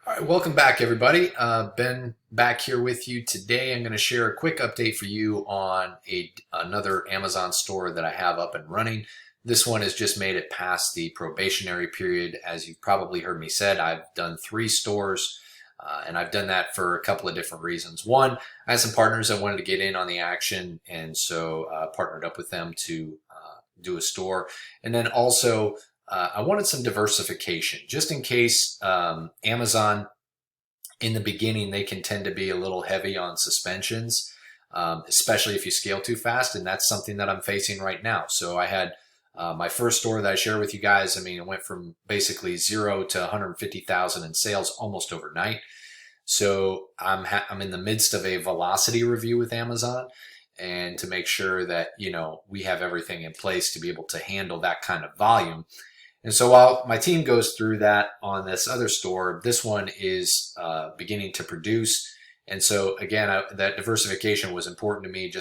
All right, welcome back, everybody. Ben back here with you today. I'm going to share a quick update for you on another Amazon store that I have up and running. This one has just made it past the probationary period. As you've probably heard me said, I've done 3 stores, and I've done that for a couple of different reasons. One, I had some partners that wanted to get in on the action, and so partnered up with them to do a store. And then also, I wanted some diversification just in case Amazon in the beginning, they can tend to be a little heavy on suspensions, especially if you scale too fast. And that's something that I'm facing right now. So I had my first store that I share with you guys. I mean, it went from basically 0 to 150,000 in sales almost overnight. So I'm in the midst of a velocity review with Amazon, and to make sure that, we have everything in place to be able to handle that kind of volume. And so while my team goes through that on this other store, this one is beginning to produce. And so again, that diversification was important to me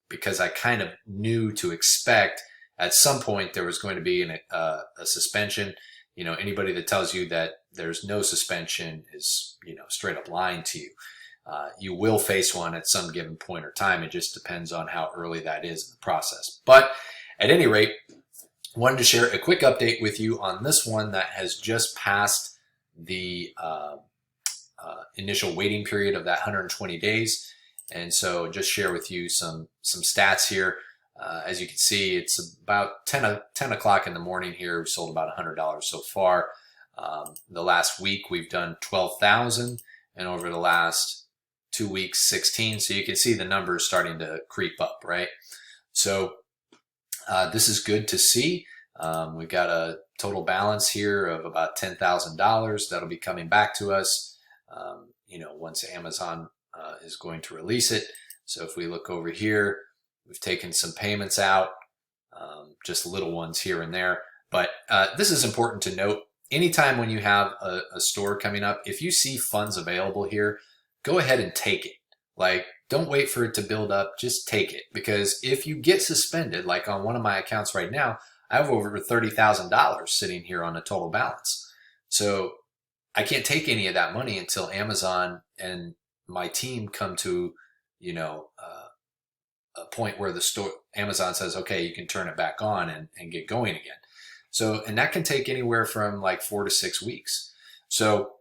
because I kind of knew to expect at some point there was going to be a suspension. Anybody that tells you that there's no suspension is, straight up lying to you. You will face one at some given point or time. It just depends on how early that is in the process. But at any rate, wanted to share a quick update with you on this one that has just passed the initial waiting period of that 120 days. And so just share with you some stats here. As you can see, it's about 10 o'clock in the morning here. We've sold about $100 so far. The last week we've done 12,000, and over the last 2 weeks, 16. So you can see the numbers starting to creep up, right? So this is good to see. We've got a total balance here of about $10,000 that'll be coming back to us, once Amazon is going to release it. So if we look over here, we've taken some payments out, just little ones here and there. But this is important to note. Anytime when you have a store coming up, if you see funds available here, go ahead and take it. Like, don't wait for it to build up, just take it. Because if you get suspended, like on one of my accounts right now, I have over $30,000 sitting here on a total balance. So I can't take any of that money until Amazon and my team come to, a point where Amazon says, okay, you can turn it back on and get going again. So, and that can take anywhere from like 4 to 6 weeks. So,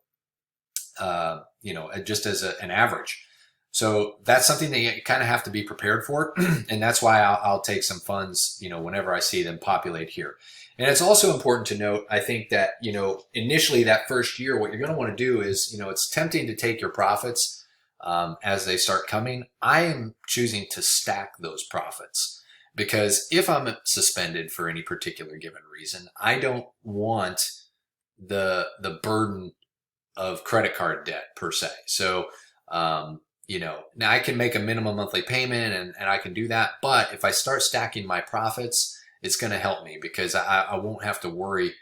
just as an average. So that's something that you kind of have to be prepared for. And that's why I'll take some funds, whenever I see them populate here. And it's also important to note, I think that, initially that first year, what you're going to want to do is, it's tempting to take your profits as they start coming. I am choosing to stack those profits because if I'm suspended for any particular given reason, I don't want the burden of credit card debt per se. So, now I can make a minimum monthly payment and I can do that. But if I start stacking my profits, it's going to help me because I won't have to worry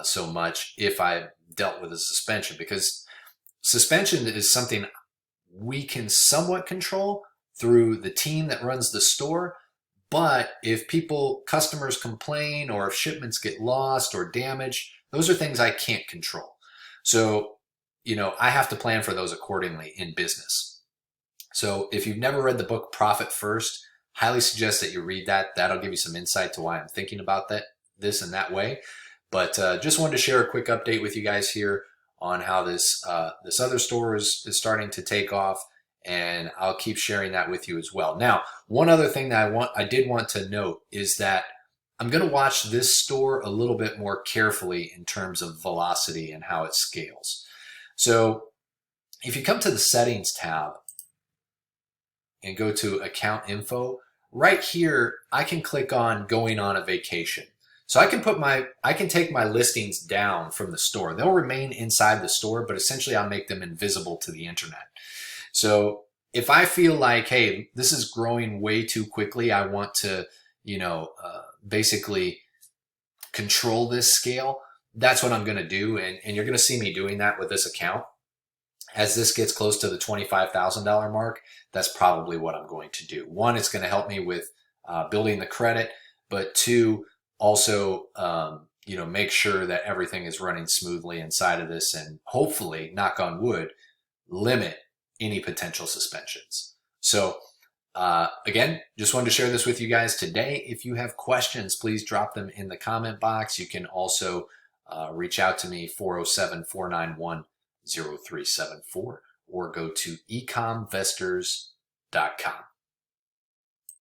so much if I dealt with a suspension, because suspension is something we can somewhat control through the team that runs the store. But if customers complain, or if shipments get lost or damaged, those are things I can't control. So, I have to plan for those accordingly in business. So if you've never read the book Profit First, highly suggest that you read that. That'll give you some insight to why I'm thinking about this and that way. But just wanted to share a quick update with you guys here on how this other store is starting to take off, and I'll keep sharing that with you as well. Now, one other thing that I did want to note is that I'm going to watch this store a little bit more carefully in terms of velocity and how it scales. So if you come to the settings tab and go to account info, right here, I can click on going on a vacation. So I can take my listings down from the store. They'll remain inside the store, but essentially I'll make them invisible to the internet. So if I feel like, hey, this is growing way too quickly, I want to, basically control this scale, that's what I'm going to do. And you're going to see me doing that with this account. As this gets close to the $25,000 mark, that's probably what I'm going to do. One, it's going to help me with building the credit, but two, also, make sure that everything is running smoothly inside of this, and hopefully, knock on wood, limit any potential suspensions. So again, just wanted to share this with you guys today. If you have questions, please drop them in the comment box. You can also reach out to me, 407-491-0374, or go to ecomvestors.com.